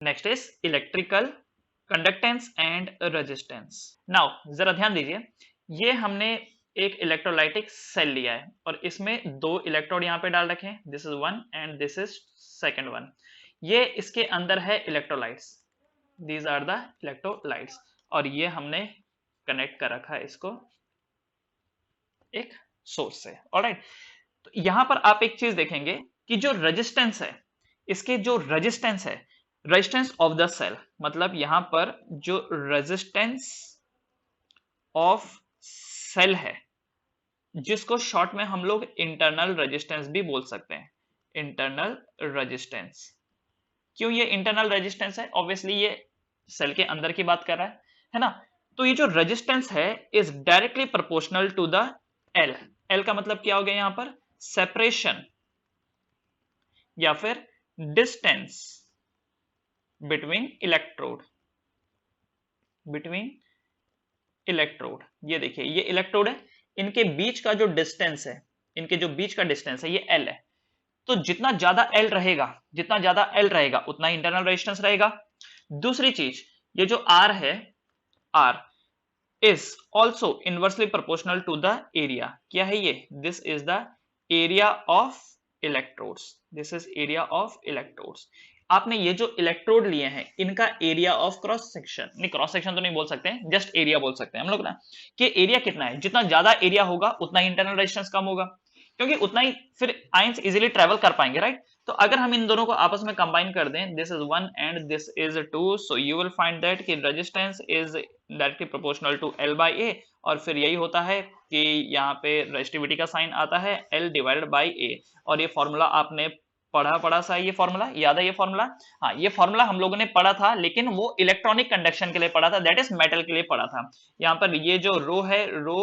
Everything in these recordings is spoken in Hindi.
Next is electrical conductance and resistance. Now जरा ध्यान दीजिए, ये हमने एक इलेक्ट्रोलाइटिक सेल लिया है और इसमें दो इलेक्ट्रोड यहाँ पे डाल रखे हैं, this is one and this is second one. ये इसके अंदर है electrolytes, these are the electrolytes, और ये हमने कनेक्ट कर रखा है इसको एक सोर्स से। ऑलराइट, तो यहां पर आप एक चीज देखेंगे कि जो रेजिस्टेंस है, इसके जो रेजिस्टेंस है, रेजिस्टेंस ऑफ द सेल, मतलब यहां पर जो रेजिस्टेंस ऑफ सेल है, जिसको शॉर्ट में हम लोग इंटरनल रेजिस्टेंस भी बोल सकते हैं, इंटरनल रेजिस्टेंस। क्यों ये इंटरनल रेजिस्टेंस है? ऑब्वियसली ये सेल के अंदर की बात कर रहा है ना। तो ये जो रेजिस्टेंस है is directly proportional to the L. L का मतलब क्या हो गया यहां पर? सेपरेशन या फिर distance between electrode, between electrode. ये देखिए ये इलेक्ट्रोड है, इनके बीच का जो डिस्टेंस है, इनके जो बीच का डिस्टेंस है ये एल है। तो जितना ज्यादा एल रहेगा, जितना ज्यादा एल रहेगा उतना इंटरनल रेजिस्टेंस रहेगा। दूसरी चीज, ये जो आर है, R is also inversely proportional to the area. क्या है ये? This is the area of electrodes, this is area of electrodes. आपने ये जो इलेक्ट्रोड लिए हैं इनका एरिया ऑफ क्रॉस सेक्शन, नहीं क्रॉस सेक्शन तो नहीं बोल सकते हैं, जस्ट एरिया बोल सकते हैं हम लोग ना, कि एरिया कितना है। जितना ज्यादा एरिया होगा उतना ही इंटरनल रेजिस्टेंस कम होगा, क्योंकि उतना ही फिर आयंस इजीली ट्रेवल कर पाएंगे, राइट। तो अगर हम इन दोनों को आपस में कंबाइन कर दें, this is one and this is two, so you will find that कि resistance is directly proportional to L by A, और फिर यही होता है कि यहाँ पे रेजिस्टिविटी का साइन आता है एल डिवाइडेड बाई ए। और ये फॉर्मूला आपने पढ़ा सा, ये फॉर्मूला याद है? ये फॉर्मूला, हाँ ये फॉर्मूला हम लोगों ने पढ़ा था, लेकिन वो इलेक्ट्रॉनिक कंडक्शन के लिए पढ़ा था, दैट इज मेटल के लिए पढ़ा था। यहाँ पर ये जो रो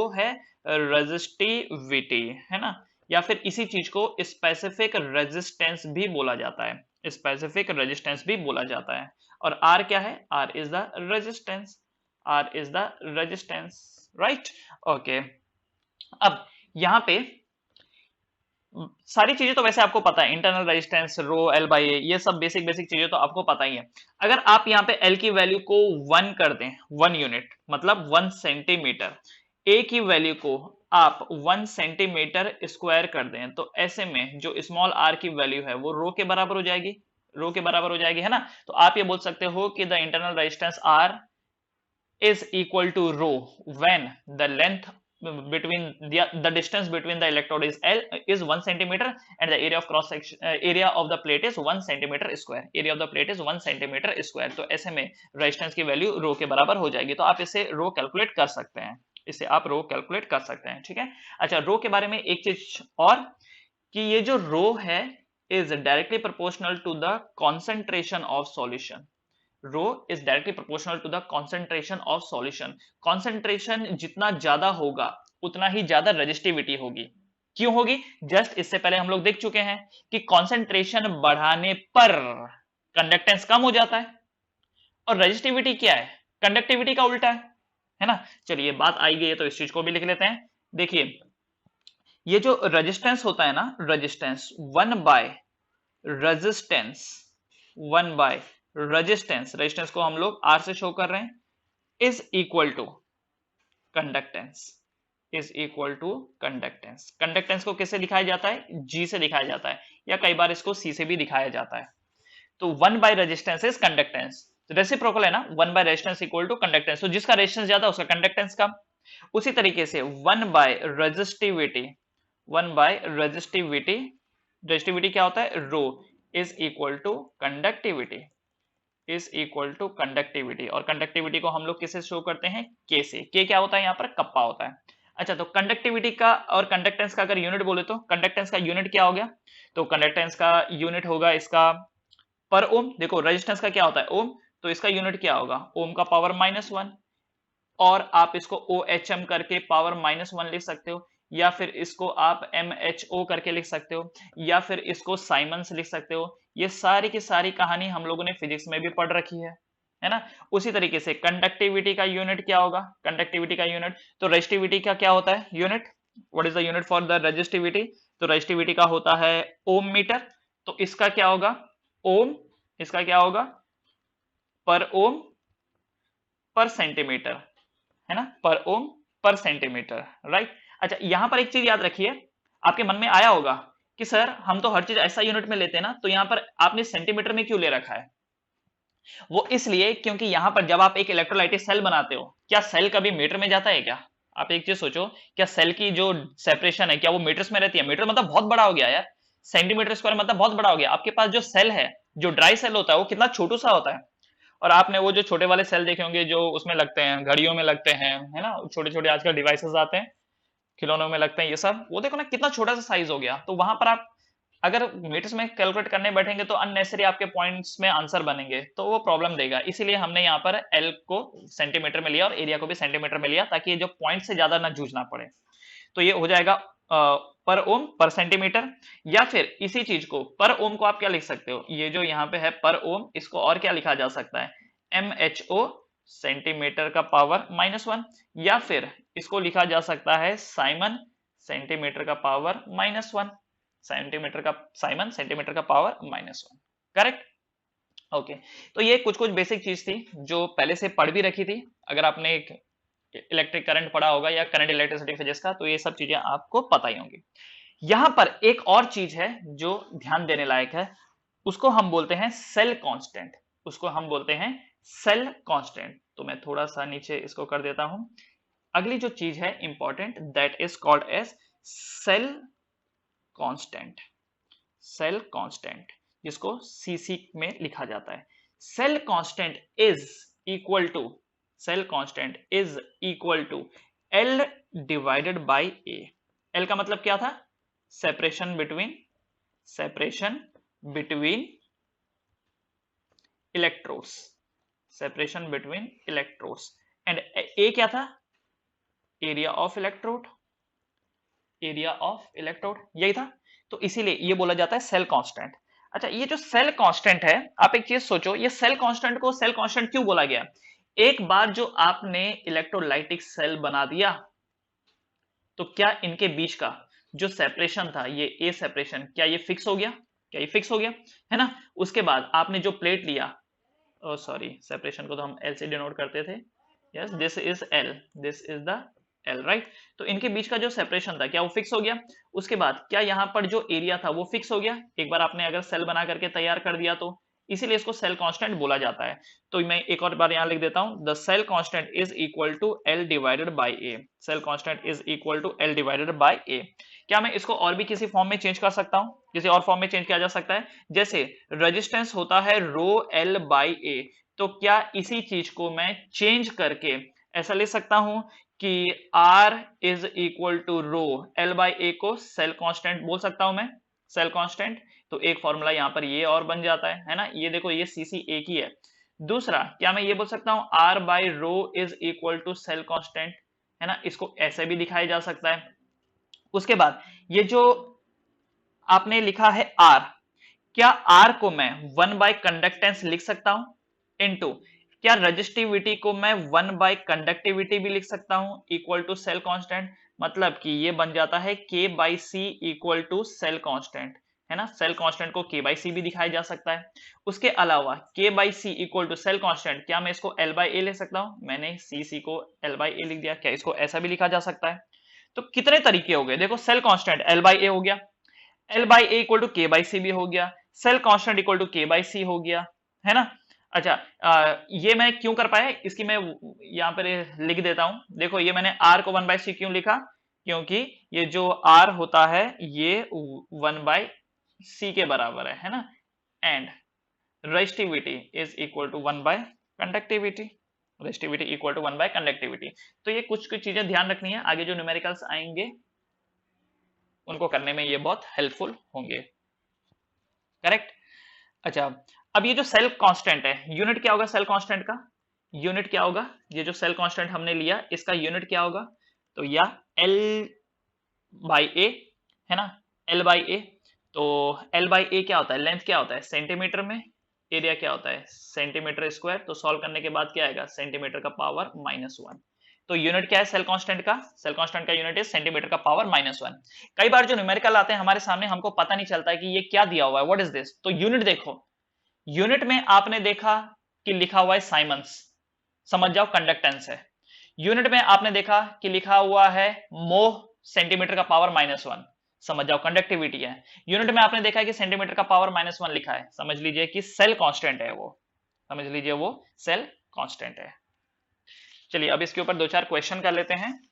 है रेजिस्टिविटी, है ना, या फिर इसी चीज को स्पेसिफिक रेजिस्टेंस भी बोला जाता है, स्पेसिफिक रेजिस्टेंस भी बोला जाता है। और आर क्या है? R is the resistance, R is the resistance, right. Okay, अब यहां पे सारी चीजें तो वैसे आपको पता है, internal resistance, rho, L by A, ये सब बेसिक बेसिक चीजें तो आपको पता ही है। अगर आप यहाँ पे एल की वैल्यू को 1 कर दें, 1 यूनिट मतलब 1 सेंटीमीटर, ए की वैल्यू को आप 1 सेंटीमीटर स्क्वायर कर दें, तो ऐसे में जो स्मॉल आर की वैल्यू है वो रो के बराबर हो जाएगी, रो के बराबर हो जाएगी, है ना। तो आप ये बोल सकते हो कि the internal resistance R is equal to rho when the length between the distance between the electrode is L is 1 centimeter and the area of cross section area of the plate is 1 centimeter square, area of the plate is 1 centimeter square। तो ऐसे में रेजिस्टेंस की वैल्यू रो के बराबर हो जाएगी। तो आप इसे रो कैलकुलेट कर सकते हैं, इसे आप रो कैलकुलेट कर सकते हैं, ठीक है। अच्छा, रो के बारे में एक चीज और, कि ये जो रो है is directly proportional to the concentration of solution, rho is directly proportional to the concentration of solution. Concentration जितना ज्यादा होगा उतना ही ज्यादा रेजिस्टिविटी होगी। क्यों होगी? जस्ट इससे पहले हम लोग देख चुके हैं कि कॉन्सेंट्रेशन बढ़ाने पर कंडक्टेंस कम हो जाता है, और रेजिस्टिविटी क्या है? कंडक्टिविटी का उल्टा है ना। चलिए बात आई गई है तो इस चीज को भी लिख लेते हैं। देखिए ये जो रेजिस्टेंस होता है ना, resistance 1 by resistance, 1 by resistance, resistance को हम लोग आर से शो कर रहे हैं, is equal to conductance, is equal to conductance. Conductance को किससे दिखाया जाता है? जी से दिखाया जाता है, या कई बार इसको सी से भी दिखाया जाता है। तो 1 by resistance is conductance, reciprocal है ना, 1 by resistance equal to conductance. तो जिसका रेजिस्टेंस ज्यादा उसका कंडक्टेंस कम। उसी तरीके से 1 by resistivity, 1 by resistivity, resistivity क्या होता है? Rho is equal to conductivity, is equal to conductivity. और कंडक्टिविटी को हम लोग किससे शो करते हैं? के से। के क्या होता है? यहाँ पर कप्पा होता है। अच्छा, तो कंडक्टिविटी का और कंडक्टेंस का अगर यूनिट बोले तो कंडक्टेंस का यूनिट क्या हो गया? तो कंडक्टेंस का यूनिट होगा इसका पर ओम। देखो रेजिस्टेंस का क्या होता है? ओम, तो इसका यूनिट क्या होगा? ओम का पावर -1, और आप इसको ओ एच एम करके पावर -1 लिख सकते हो, या फिर इसको आप एम एच ओ करके लिख सकते हो, या फिर इसको साइमंस लिख सकते हो। ये सारी की सारी कहानी हम लोगों ने फिजिक्स में भी पढ़ रखी है ना। उसी तरीके से कंडक्टिविटी का यूनिट क्या होगा? कंडक्टिविटी का यूनिट, तो रेजिस्टिविटी का क्या होता है unit? What is the unit for the resistivity? तो रेजिस्टिविटी का होता है ओम मीटर। तो इसका क्या होगा? ओम, इसका क्या होगा? पर ओम पर सेंटीमीटर, है ना, पर ओम पर सेंटीमीटर, राइट। अच्छा, यहां पर एक चीज याद रखिए, आपके मन में आया होगा कि सर हम तो हर चीज ऐसा यूनिट में लेते हैं ना, तो यहां पर आपने सेंटीमीटर में क्यों ले रखा है? वो इसलिए क्योंकि यहां पर जब आप एक इलेक्ट्रोलाइटिक सेल बनाते हो, क्या सेल कभी मीटर में जाता है क्या? आप एक चीज सोचो, क्या सेल की जो सेपरेशन है क्या वो मीटर्स में रहती है? मीटर मतलब बहुत बड़ा हो गया यार, सेंटीमीटर स्क्वायर मतलब बहुत बड़ा हो गया। आपके पास जो सेल है, जो ड्राई सेल होता है वो कितना छोटू सा होता है। और आपने वो जो छोटे वाले सेल देखे होंगे जो उसमें लगते हैं, घड़ियों में लगते हैं, है ना, छोटे छोटे आजकल डिवाइसेस आते हैं, खिलौनों में लगते हैं ये सब, वो देखो ना कितना छोटा सा साइज हो गया। तो वहां पर आप अगर मीटर्स में कैलकुलेट करने बैठेंगे तो अननेसेसरी आपके पॉइंट्स में आंसर बनेंगे, तो वो प्रॉब्लम देगा। इसीलिए हमने यहाँ पर एल को सेंटीमीटर में लिया और एरिया को भी सेंटीमीटर में लिया, ताकि ये जो पॉइंट से ज्यादा ना जूझना पड़े। तो ये हो जाएगा पर ओम पर सेंटीमीटर। या फिर इसी चीज को, पर ओम को आप क्या लिख सकते हो, ये जो यहाँ पे है पर ओम, इसको और क्या लिखा जा सकता है, MHO सेंटीमीटर का पावर -1। या फिर इसको लिखा जा सकता है साइमन सेंटीमीटर का पावर -1, सेंटीमीटर का साइमन सेंटीमीटर का पावर -1, करेक्ट। ओके, तो ये कुछ कुछ बेसिक चीज थी जो पहले से पढ़ भी रखी थी। अगर आपने एक इलेक्ट्रिक करंट पढ़ा होगा या करंट इलेक्ट्रिसिटी फिजिक्स का, तो ये सब चीजें आपको पता ही होंगी। यहां पर एक और चीज है जो ध्यान देने लायक है, उसको हम बोलते हैं सेल कांस्टेंट। उसको हम बोलते हैं सेल कांस्टेंट। तो मैं थोड़ा सा नीचे इसको कर देता हूं। अगली जो चीज है important, that is called as cell constant. Cell constant, जिसको सीसी में लिखा जाता है। Cell constant is equal to, cell constant is equal to L divided by A. L का मतलब क्या था? Separation between, separation between electrodes, separation between electrodes. And A क्या था? Area of electrode, area of electrode, यही था। तो इसीलिए ये बोला जाता है सेल कांस्टेंट। अच्छा, ये जो सेल कांस्टेंट है, आप एक चीज सोचो, ये सेल कांस्टेंट को सेल कांस्टेंट क्यों बोला गया? एक बार जो आपने इलेक्ट्रोलाइटिक सेल बना दिया, तो क्या इनके बीच का जो सेपरेशन था, ये ए सेपरेशन, क्या ये फिक्स हो गया? क्या ये फिक्स हो गया, है ना? उसके बाद आपने जो प्लेट लिया, सॉरी, सेपरेशन को तो हम एल से डिनोट करते थे, yes, this is L, this is the L, right. तो इनके बीच का जो सेपरेशन था, क्या वो फिक्स हो गया? उसके बाद क्या यहाँ पर जो एरिया था वो फिक्स हो गया, एक बार आपने अगर सेल बना करके तैयार कर दिया तो? इसीलिए इसको सेल कांस्टेंट बोला जाता है। तो मैं एक और बार यहाँ लिख देता हूं, the cell constant is equal to L divided by A. Cell constant is equal to L divided by A. क्या मैं इसको और भी किसी फॉर्म में चेंज कर सकता हूं? किसी और फॉर्म में चेंज किया जा सकता है, जैसे रेजिस्टेंस होता है रो एल बाई ए, तो क्या इसी चीज को मैं चेंज करके ऐसा ले सकता हूं कि R is equal to rho L by A को सेल कांस्टेंट बोल सकता हूं मैं, सेल कांस्टेंट। तो एक फॉर्मूला यहाँ पर ये और बन जाता है ना, ये देखो, ये सीसी एक ही है। दूसरा, क्या मैं ये बोल सकता हूं R by rho is equal to cell constant, है ना, इसको ऐसे भी दिखाया जा सकता है। उसके बाद ये जो आपने लिखा है R, क्या R को मैं 1 बाय कंडक्टेंस लिख सकता हूं, इनटू क्या रजिस्टिविटी को मैं 1 बाय कंडक्टिविटी भी लिख सकता हूं इक्वल टू सेल कांस्टेंट। मतलब कि ये बन जाता है K by C equal to cell constant, है ना। सेल कांस्टेंट को K बाई सी भी दिखाया जा सकता है। उसके अलावा K by C equal to cell constant, क्या मैं इसको L बाई ए ले सकता हूं? मैंने सी को L बाई ए लिख दिया, क्या इसको ऐसा भी लिखा जा सकता है? तो कितने तरीके हो गए, देखो, cell constant L by A हो गया, L by A equal to K by C भी हो गया, cell constant equal to K by C हो गया, है ना। अच्छा, ये मैं क्यों कर पाया, इसकी मैं यहाँ पर लिख देता हूं। देखो, ये मैंने R को 1 बाई सी क्यों लिखा, क्योंकि ये जो R होता है ये 1 बाई सी के बराबर है ना। And resistivity is equal to 1 by conductivity, resistivity equal to 1 by conductivity. तो ये कुछ कुछ चीजें ध्यान रखनी है, आगे जो न्यूमेरिकल्स आएंगे उनको करने में ये बहुत हेल्पफुल होंगे, करेक्ट। अच्छा, अब ये जो सेल कांस्टेंट है, यूनिट क्या होगा सेल कांस्टेंट का? यूनिट क्या होगा, ये जो सेल कांस्टेंट हमने लिया इसका यूनिट क्या होगा? तो या L बाई ए, है ना, L बाई ए। तो L बाई ए क्या होता है, लेंथ क्या होता है सेंटीमीटर में, एरिया क्या होता है सेंटीमीटर स्क्वायर। तो सॉल्व करने के बाद क्या आएगा, सेंटीमीटर का पावर -1। तो यूनिट क्या है सेल कांस्टेंट का? सेल कांस्टेंट का यूनिट है सेंटीमीटर का पावर -1। कई बार जो न्यूमेरिकल आते हैं हमारे सामने, हमको पता नहीं चलता है कि ये क्या दिया हुआ है, व्हाट इज दिस। तो यूनिट देखो, यूनिट में आपने देखा कि लिखा हुआ है साइमंस, समझ जाओ कंडक्टेंस है। यूनिट में आपने देखा कि लिखा हुआ है मोह सेंटीमीटर का पावर -1, समझ जाओ कंडक्टिविटी है। यूनिट में आपने देखा है कि सेंटीमीटर का पावर -1 लिखा है, समझ लीजिए कि सेल कांस्टेंट है वो, समझ लीजिए वो सेल कांस्टेंट है। चलिए अब इसके ऊपर 2-4 क्वेश्चन कर लेते हैं,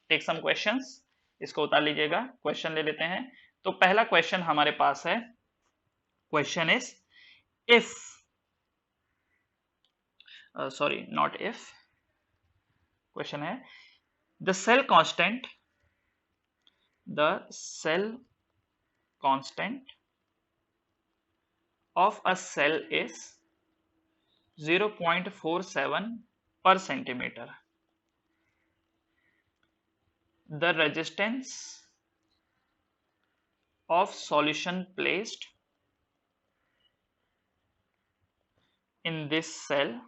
टेक सम क्वेश्चंस, इसको उतार लीजिएगा, क्वेश्चन ले लेते हैं। तो पहला क्वेश्चन हमारे पास है, question is if sorry not if, question है the cell constant of a cell is 0.47 per centimeter. The resistance of solution placed in this cell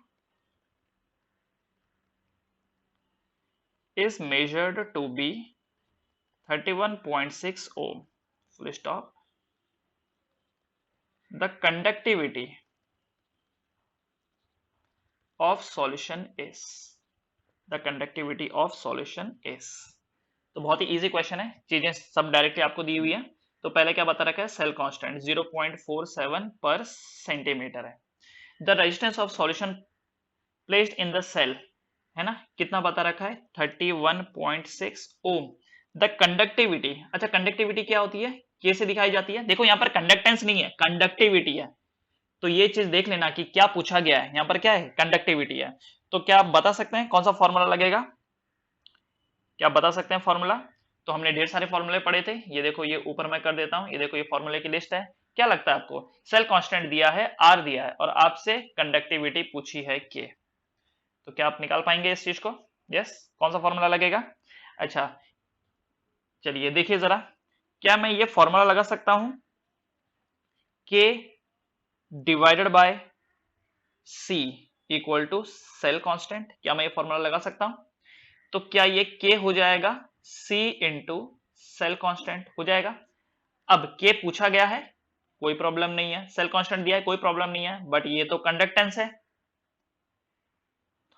is measured to be 31.6 ohm. Full stop. The conductivity of solution is, the conductivity of solution is, तो बहुत ही इजी क्वेश्चन है, चीजें सब डायरेक्टली आपको दी हुई है। तो पहले क्या बता रखा है, सेल कांस्टेंट 0.47 पर सेंटीमीटर है। The resistance of solution placed in the cell है ना, कितना बता रखा है 31.6 ओम। द कंडक्टिविटी, अच्छा कंडक्टिविटी क्या होती है, के से दिखाई जाती है। देखो यहाँ पर कंडक्टेंस नहीं है, कंडक्टिविटी है, तो ये चीज देख लेना कि क्या पूछा गया है। यहाँ पर क्या है, कंडक्टिविटी है। तो क्या आप बता सकते हैं कौन सा फॉर्मूला लगेगा, क्या आप बता सकते हैं फॉर्मूला? तो हमने ढेर सारे फॉर्मूले पढ़े थे, ये देखो ये ऊपर मैं कर देता हूं, ये देखो ये फॉर्मूले की लिस्ट है। क्या लगता है आपको, सेल कांस्टेंट दिया है आर दिया है और आपसे कंडक्टिविटी पूछी है के, तो क्या आप निकाल पाएंगे इस चीज को? यस, कौन सा फॉर्मूला लगेगा? अच्छा चलिए देखिए जरा, क्या मैं ये फॉर्मूला लगा सकता हूं K divided by C equal to cell constant, क्या मैं ये फॉर्मूला लगा सकता हूं? तो क्या ये के हो जाएगा सी इंटू सेल कांस्टेंट हो जाएगा। अब के पूछा गया है, कोई प्रॉब्लम नहीं है, सेल कांस्टेंट दिया है, कोई प्रॉब्लम नहीं है, बट ये तो कंडक्टेंस है,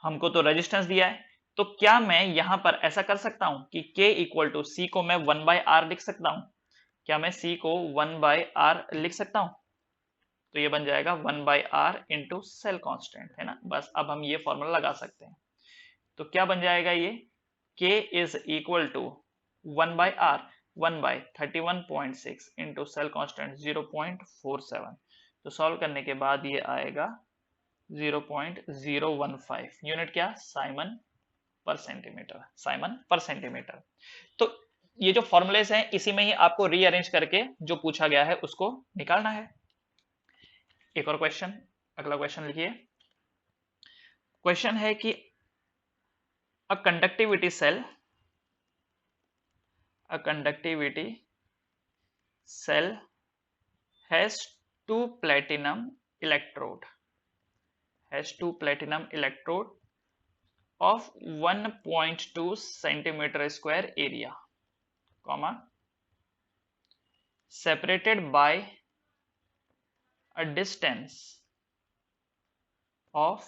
हमको तो रेजिस्टेंस दिया है। तो क्या मैं यहां पर ऐसा कर सकता हूं कि k इक्वल टू सी को मैं 1/r लिख सकता हूं? क्या मैं c को 1/r लिख सकता हूं? तो ये बन जाएगा 1/r इंटू सेल कांस्टेंट, है ना। बस अब हम ये फॉर्मूला लगा सकते हैं। तो क्या बन जाएगा ये, k is equal to 1/r 1/31.6 into cell constant 0.47। तो सॉल्व करने के बाद ये आएगा 0.015, यूनिट क्या, साइमन पर सेंटीमीटर, साइमन पर सेंटीमीटर। तो ये जो फॉर्मुलेस हैं इसी में ही आपको रीअरेंज करके जो पूछा गया है उसको निकालना है। एक और क्वेश्चन, अगला क्वेश्चन लिखिए। क्वेश्चन है कि a conductivity cell has two platinum electrode of 1.2 centimeter square area, comma, separated by a distance of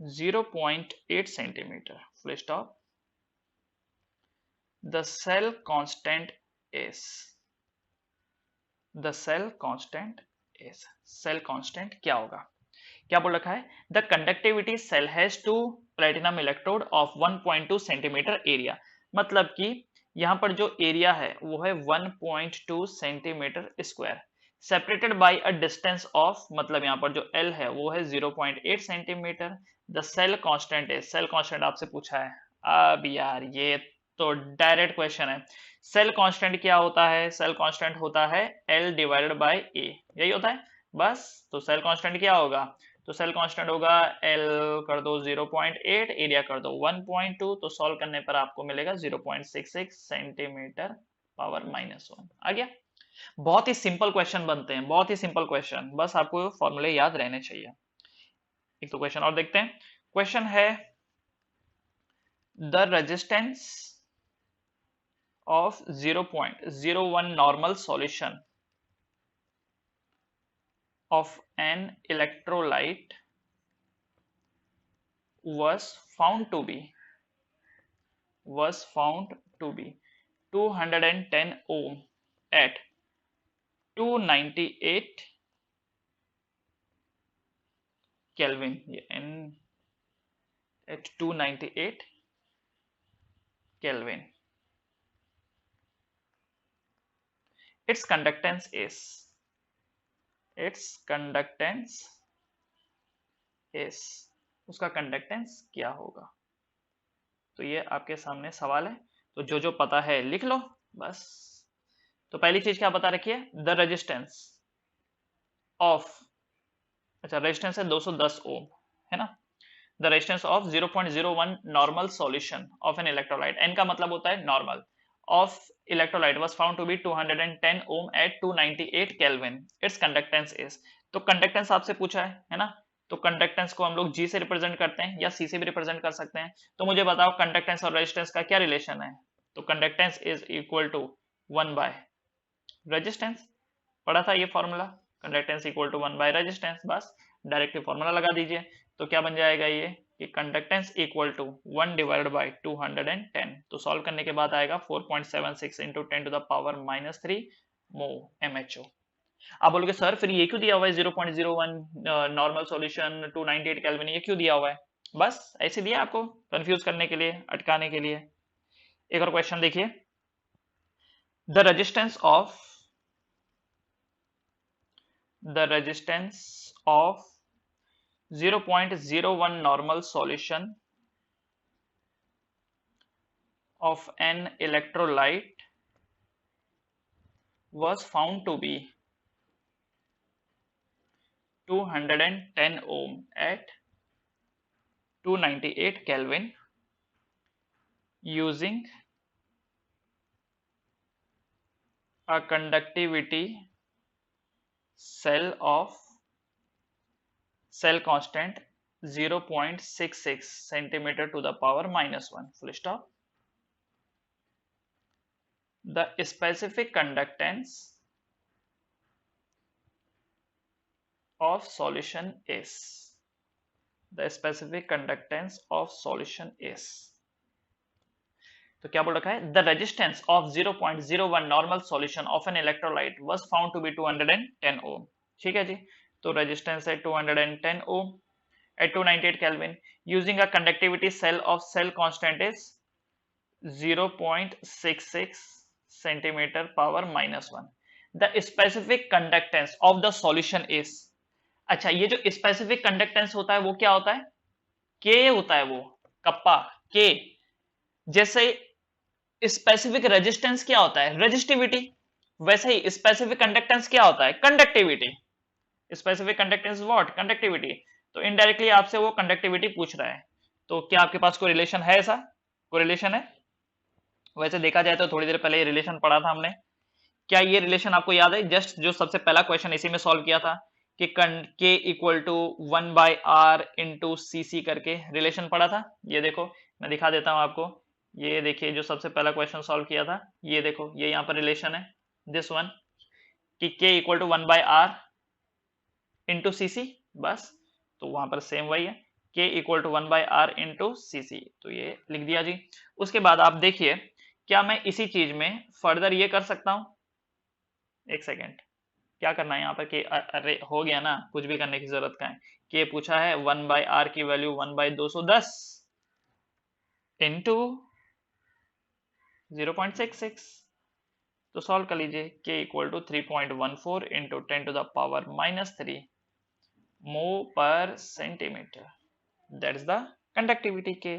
0.8 centimeter, full stop. The cell constant is, cell constant क्या होगा? क्या बोल रखा है, the conductivity cell has two platinum electrode of 1.2 centimetre area, मतलब कि यहां पर जो एरिया है वो है 1.2 centimetre square, separated by a distance of, मतलब यहां पर जो L है वो है 0.8 सेंटीमीटर। द सेल कांस्टेंट है, सेल कांस्टेंट आपसे पूछा है। अब यार ये तो डायरेक्ट क्वेश्चन है, सेल कांस्टेंट क्या होता है, सेल कांस्टेंट होता है L डिवाइडेड बाय A, यही होता है बस। तो सेल कांस्टेंट क्या होगा, तो सेल कांस्टेंट होगा L कर दो 0.8, एरिया कर दो 1.2, तो सॉल्व करने पर आपको मिलेगा 0.66 सेंटीमीटर पावर -1। आ गया, बहुत ही सिंपल क्वेश्चन बनते हैं, बहुत ही सिंपल क्वेश्चन, बस आपको फॉर्मूले याद रहने चाहिए। एक तो क्वेश्चन और देखते हैं। क्वेश्चन है the resistance of 0.01 normal solution of an electrolyte was found to be 210 ohm at 298 Kelvin and at 298 Kelvin. Its conductance is उसका कंडक्टेंस क्या होगा? तो ये आपके सामने सवाल है, तो जो जो पता है लिख लो बस। तो पहली चीज क्या बता रखी है? द रेजिस्टेंस ऑफ, अच्छा रेजिस्टेंस है 210 ओम, है ना। The resistance of 0.01 normal solution of an electrolyte, N का मतलब होता है normal, of electrolyte was found to be 210 ohm at 298 kelvin. Its conductance is, तो कंडक्टेंस आपसे पूछा है ना, तो कंडक्टेंस को हम लोग जी से रिप्रेजेंट करते हैं या सी से भी रिप्रेजेंट कर सकते हैं। तो मुझे बताओ कंडक्टेंस और रेजिस्टेंस का क्या रिलेशन है? तो conductance is equal to 1 by resistance, पढ़ा था ये formula, conductance equal to 1 by resistance, बस डायरेक्टली फॉर्मूला लगा दीजिए। तो क्या बन जाएगा ये कि conductance equal to 1 divided by 210, तो सॉल्व करने के बाद आएगा 4.76 इंटू 10 टू द पावर -3 मो MHO। आप बोलोगे सर फिर ये क्यों दिया हुआ है 0.01 नॉर्मल सॉल्यूशन 298 केल्विन, ये क्यों दिया हुआ है? बस ऐसे दिया आपको कंफ्यूज करने के लिए, अटकाने के लिए। एक और क्वेश्चन देखिए, the resistance of 0.01 normal solution of an electrolyte was found to be 210 ohm at 298 Kelvin using a conductivity cell constant 0.66 centimeter to the power -1, full stop. The specific conductance of solution is, तो क्या बोल रखा है? The resistance of 0.01 normal solution of an electrolyte was found to be 210 ohm. ठीक है जी, तो रेजिस्टेंस है 210 ओम at 298 Kelvin using a conductivity cell constant is 0.66 centimeter power -1. The specific conductance of the solution is, अच्छा ये जो स्पेसिफिक कंडक्टेंस होता है वो क्या होता है? के होता है, वो कप्पा के। जैसे स्पेसिफिक रेजिस्टेंस क्या होता है? रेजिस्टिविटी। वैसे ही स्पेसिफिक कंडक्टेंस क्या होता है? Conductivity. Specific conductance what? Conductivity. तो इनडायरेक्टली आपसे वो कंडक्टिविटी पूछ रहा है, तो क्या आपके पास कोई रिलेशन है? ऐसा कोई रिलेशन है? वैसे देखा जाए तो थोड़ी देर पहले ये रिलेशन पढ़ा था हमने, क्या ये रिलेशन आपको याद है? जस्ट जो सबसे पहला क्वेश्चन इसी में सॉल्व किया था कि K equal to 1 by R into C करके रिलेशन पढ़ा था। ये देखो मैं दिखा देता हूं आपको, ये देखिए जो सबसे पहला क्वेश्चन सॉल्व किया था, ये देखो ये यहाँ पर रिलेशन है, दिस वन, कि K equal to 1 by R into C, बस। तो वहां पर सेम वही है, K equal to 1 by R into C, तो ये लिख दिया जी। उसके बाद आप देखिए, क्या मैं इसी चीज में फर्दर ये कर सकता हूं? एक सेकेंड, क्या करना है यहाँ पर? के अरे हो गया ना, कुछ भी करने की जरूरत का है। के पूछा है 1 बाय आर की वैल्यू 1 बाय 210 इंटू 0.66, तो सॉल्व कर लीजिए। K equal to 3.14 into 10 to the power -3 mho per centimeter, that is the conductivity K।